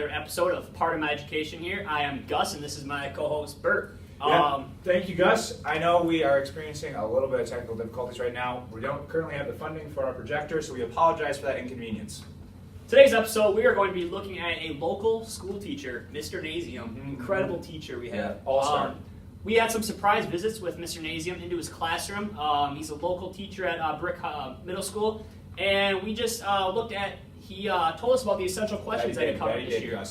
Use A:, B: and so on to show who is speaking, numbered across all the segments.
A: another episode of Part of My Education here. I am Gus, and this is my co-host, Bert.
B: Thank you, Gus. I know we are experiencing a little bit of technical difficulties right now. We don't currently have the funding for our projector, so we apologize for that inconvenience.
A: Today's episode, we are going to be looking at a local school teacher, Mr. Nasium. Incredible teacher we have.
B: All-star.
A: We had some surprise visits with Mr. Nasium into his classroom. He's a local teacher at Brick Middle School, and we just looked at, he told us about the essential questions that he covered this year.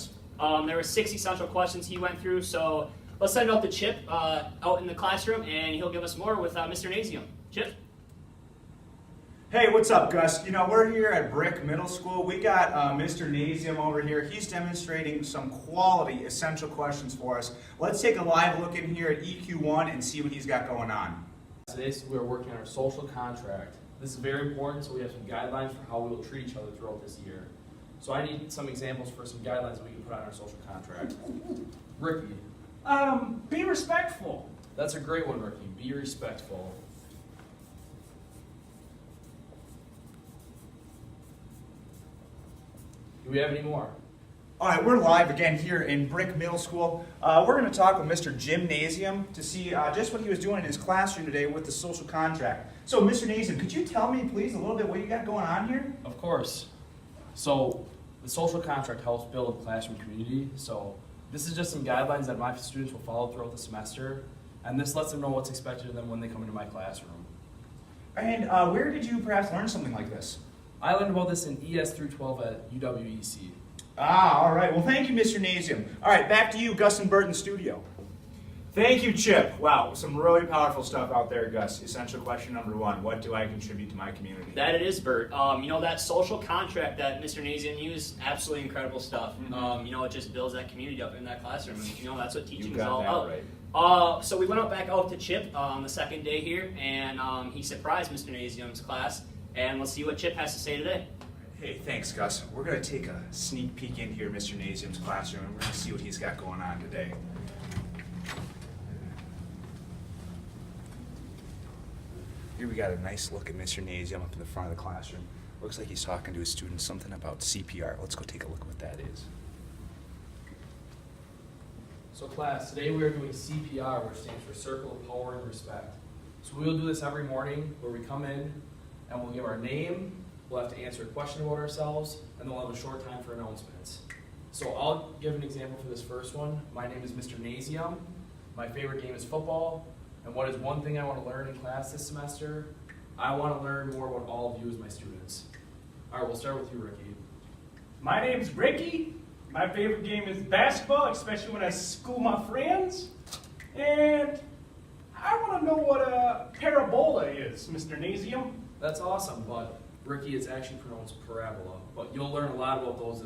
A: There were 6 essential questions he went through, so let's send it out to Chip out in the classroom, and he'll give us more with Mr. Nasium. Chip?
C: Hey, what's up, Gus? You know, we're here at Brick Middle School. We got Mr. Nasium over here. He's demonstrating some quality essential questions for us. Let's take a live look in here at EQ1 and see what he's got going on.
D: Today we're working on our social contract. This is very important, so we have some guidelines for how we will treat each other throughout this year. So I need some examples for some guidelines that we can put on our social contract. Ricky.
E: Be respectful.
D: That's a great one, Ricky. Be respectful. Do we have any more?
C: All right, we're live again here in Brick Middle School. We're going to talk with Mr. Nasium to see just what he was doing in his classroom today with the social contract. So, Mr. Nasium, could you tell me, please, a little bit what you got going on here?
D: Of course. So the social contract helps build a classroom community. So this is just some guidelines that my students will follow throughout the semester, and this lets them know what's expected of them when they come into my classroom.
C: And where did you perhaps learn something like this?
D: I learned about this in ES312 at UWEC.
C: All right. Well, thank you, Mr. Nasium. All right, back to you, Gus and Bert in the studio.
B: Thank you, Chip. Wow, some really powerful stuff out there, Gus. Essential question number 1, what do I contribute to my community?
A: That it is, Bert. You know, that social contract that Mr. Nasium used, absolutely incredible stuff. You know, it just builds that community up in that classroom. And, you know, that's what teaching is all about.
B: Right.
A: So we went back out to Chip on the second day here, and he surprised Mr. Nasium's class. And let's see what Chip has to say today.
C: Hey, thanks, Gus. We're going to take a sneak peek in here, Mr. Nasium's classroom, and we're going to see what he's got going on today. Here we got a nice look at Mr. Nasium up in the front of the classroom. Looks like he's talking to his students something about CPR. Let's go take a look at what that is.
D: So class, today we are doing CPR, which stands for Circle of Power and Respect. So we will do this every morning where we come in and we'll give our name, we'll have to answer a question about ourselves, and then we'll have a short time for announcements. So I'll give an example for this first one. My name is Mr. Nasium. My favorite game is football. And what is one thing I want to learn in class this semester? I want to learn more about all of you as my students. All right, we'll start with you, Ricky.
E: My name's Ricky. My favorite game is basketball, especially when I school my friends. And I want to know what a parabola is, Mr. Nasium.
D: That's awesome, but Ricky, it's actually pronounced parabola. But you'll learn a lot about those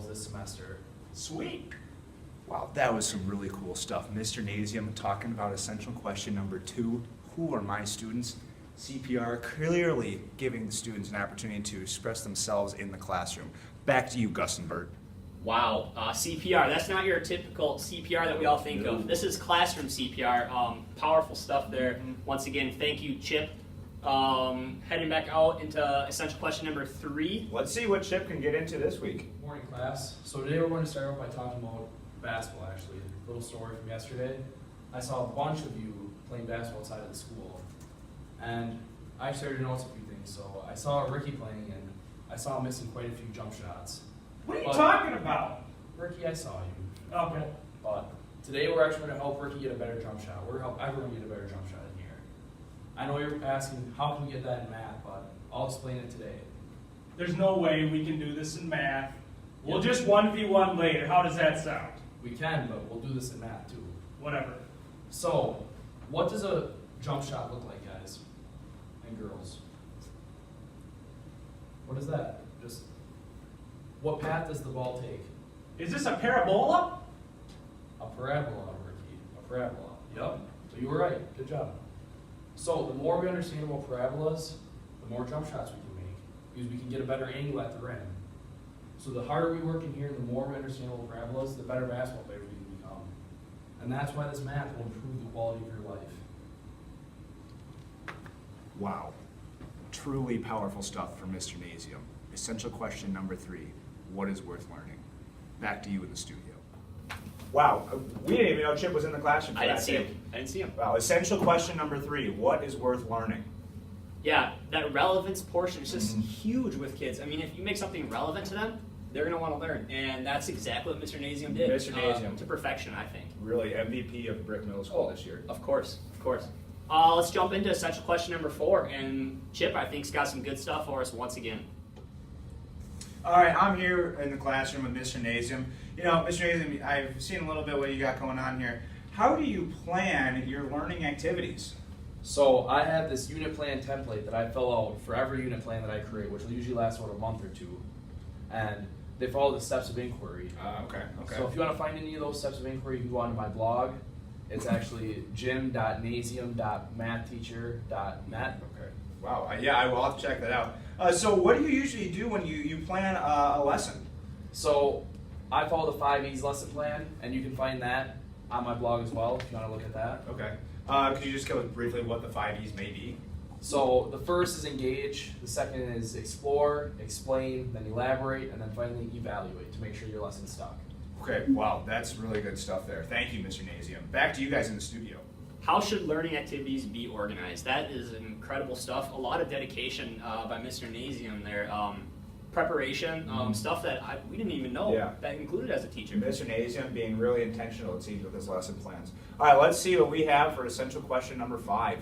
D: this semester.
E: Sweet.
C: Wow, that was some really cool stuff. Mr. Nasium talking about essential question number 2, who are my students? CPR, clearly giving the students an opportunity to express themselves in the classroom. Back to you, Gus and Bert.
A: Wow, CPR, that's not your typical CPR that we all think of. This is classroom CPR. Powerful stuff there. Once again, thank you, Chip. Heading back out into essential question number 3.
B: Let's see what Chip can get into this week.
D: Morning, class. So today we're going to start off by talking about basketball, actually. A little story from yesterday. I saw a bunch of you playing basketball outside of the school. And I started to notice a few things. So I saw Ricky playing, and I saw him missing quite a few jump shots.
E: What are you talking about?
D: Ricky, I saw you.
E: Okay.
D: But today we're actually going to help Ricky get a better jump shot. We're going to help everyone get a better jump shot in here. I know you're asking, how can we get that in math? But I'll explain it today.
E: There's no way we can do this in math. We'll just 1v1 later. How does that sound?
D: We can, but we'll do this in math too.
E: Whatever.
D: So, what does a jump shot look like, guys and girls? What is that? Just what path does the ball take?
E: Is this a parabola?
D: A parabola, Ricky. A parabola. Yep. So you were right. Good job. So the more we understand about parabolas, the more jump shots we can make, because we can get a better angle at the rim. So the harder we work in here, the more we understand about parabolas, the better basketball players we can become. And that's why this math will improve the quality of your life.
C: Wow. Truly powerful stuff from Mr. Nasium. Essential question number 3, what is worth learning?
B: back to you in the studio. Wow, we didn't even know Chip was in the classroom for
A: I
B: that
A: didn't see
B: day.
A: him. I didn't see him.
B: Wow, essential question number 3, what is worth learning?
A: Yeah, that relevance portion is just huge with kids. I mean, if you make something relevant to them, they're going to want to learn. And that's exactly what Mr. Nasium did.
B: Mr. Nasium.
A: To perfection, I think.
B: Really MVP of Brick Middle School this year.
A: Of course, of course. Let's jump into essential question number 4. And Chip, I think, has got some good stuff for us once again.
C: All right, I'm here in the classroom with Mr. Nasium. You know, Mr. Nasium, I've seen a little bit what you got going on here. How do you plan your learning activities?
D: So I have this unit plan template that I fill out for every unit plan that I create, which will usually last about a month or two. And they follow the steps of inquiry.
B: Okay.
D: So if you want to find any of those steps of inquiry, you can go onto my blog. It's actually gym.nasium.mathteacher.net.
B: Okay. Wow. Yeah, I will have to check that out.
C: So what do you usually do when you plan a lesson?
D: So I follow the 5 E's lesson plan, and you can find that on my blog as well if you want to look at that.
B: Okay. Could you just go briefly what the 5 E's may be?
D: So the first is engage, the second is explore, explain, then elaborate, and then finally evaluate to make sure your lesson's stuck.
B: Okay, wow, that's really good stuff there. Thank you, Mr. Nasium. Back to you guys in the studio.
A: How should learning activities be organized? That is incredible stuff. A lot of dedication by Mr. Nasium there. Preparation, stuff that we didn't even know that included as a teacher.
B: Mr. Nasium being really intentional, it seems, with his lesson plans. All right, let's see what we have for essential question number 5.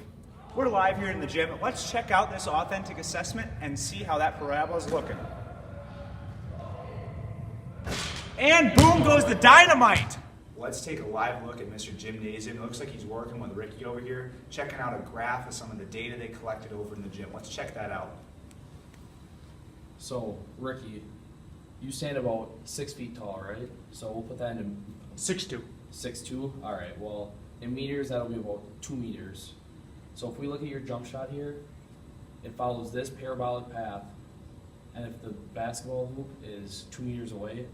C: We're live here in the gym. Let's check out this authentic assessment and see how that parabola is looking. And boom goes the dynamite! Let's take a live look at Mr. Gymnasium. It looks like he's working with Ricky over here, checking out a graph of some of the data they collected over in the gym. Let's check that out.
D: So, Ricky, you stand about 6 feet tall, right? So we'll put that into
E: 6'2".
D: 6'2". All right, well, in meters, that'll be about 2 meters. So if we look at your jump shot here, it follows this parabolic path, and if the basketball hoop is 2 meters away,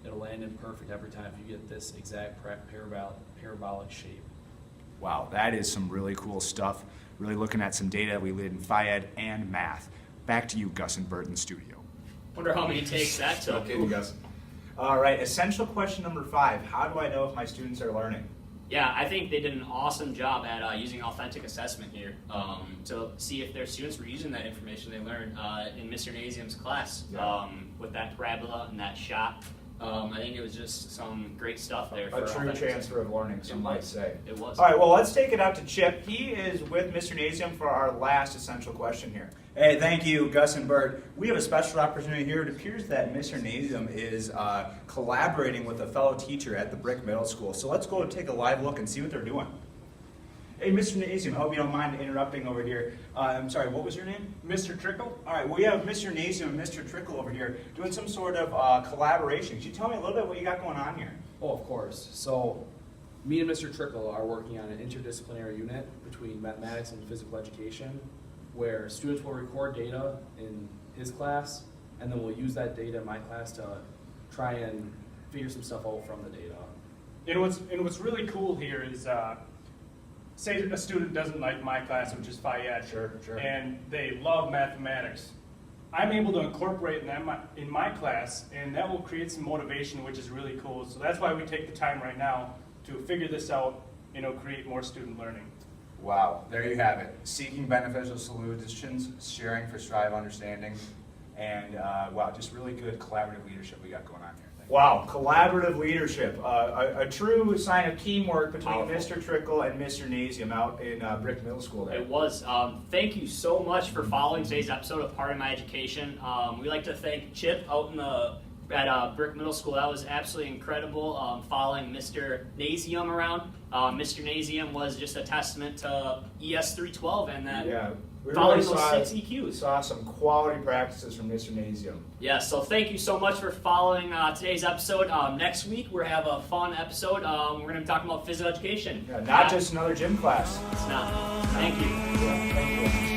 D: it'll land in perfect every time if you get this exact parabolic shape.
B: Wow, that is some really cool stuff. Really looking at some data we did in Phy-Ed and math. Back to you, Gus and Bert in the studio.
A: Wonder how many takes that took.
B: Okay, Gus. All right, essential question number 5. How do I know if my students are learning?
A: Yeah, I think they did an awesome job at using authentic assessment here to see if their students were using that information they learned in Mr. Nasium's class with that parabola and that shot. I think it was just some great stuff there.
B: A true transfer of learning, some might say.
A: It was.
B: All right, well, let's take it out to Chip. He is with Mr. Nasium for our last essential question here.
C: Hey, thank you, Gus and Bert. We have a special opportunity here. It appears that Mr. Nasium is collaborating with a fellow teacher at the Brick Middle School. So let's go take a live look and see what they're doing. Hey, Mr. Nasium, I hope you don't mind interrupting over here. I'm sorry, what was your name?
E: Mr. Trickle?
C: All right, we have Mr. Nasium and Mr. Trickle over here doing some sort of collaboration. Could you tell me a little bit what you got going on here?
D: Oh, of course. So me and Mr. Trickle are working on an interdisciplinary unit between mathematics and physical education, where students will record data in his class, and then we'll use that data in my class to try and figure some stuff out from the data.
E: And what's really cool here is, say a student doesn't like my class, which is Phy-Ed,
B: Sure.
E: and they love mathematics. I'm able to incorporate them in my class, and that will create some motivation, which is really cool. So that's why we take the time right now to figure this out, create more student learning.
C: Wow, there you have it. Seeking beneficial solutions, sharing for strive understanding, and wow, just really good collaborative leadership we got going on here. Thank you.
B: Wow, collaborative leadership. A true sign of teamwork between
A: Powerful.
B: Mr. Trickle and Mr. Nasium out in Brick Middle School there.
A: It was. Thank you so much for following today's episode of Part of My Education. We'd like to thank Chip out at Brick Middle School. That was absolutely incredible, following Mr. Nasium around. Mr. Nasium was just a testament to ES312 and that
B: we
A: following
B: really
A: those 6 EQs.
B: saw some quality practices from Mr. Nasium.
A: Yeah, so thank you so much for following today's episode. Next week, we're going to have a fun episode. We're going to be talking about physical education.
B: Yeah, not just another gym class.
A: It's not. Thank you.
B: Yeah, thank you.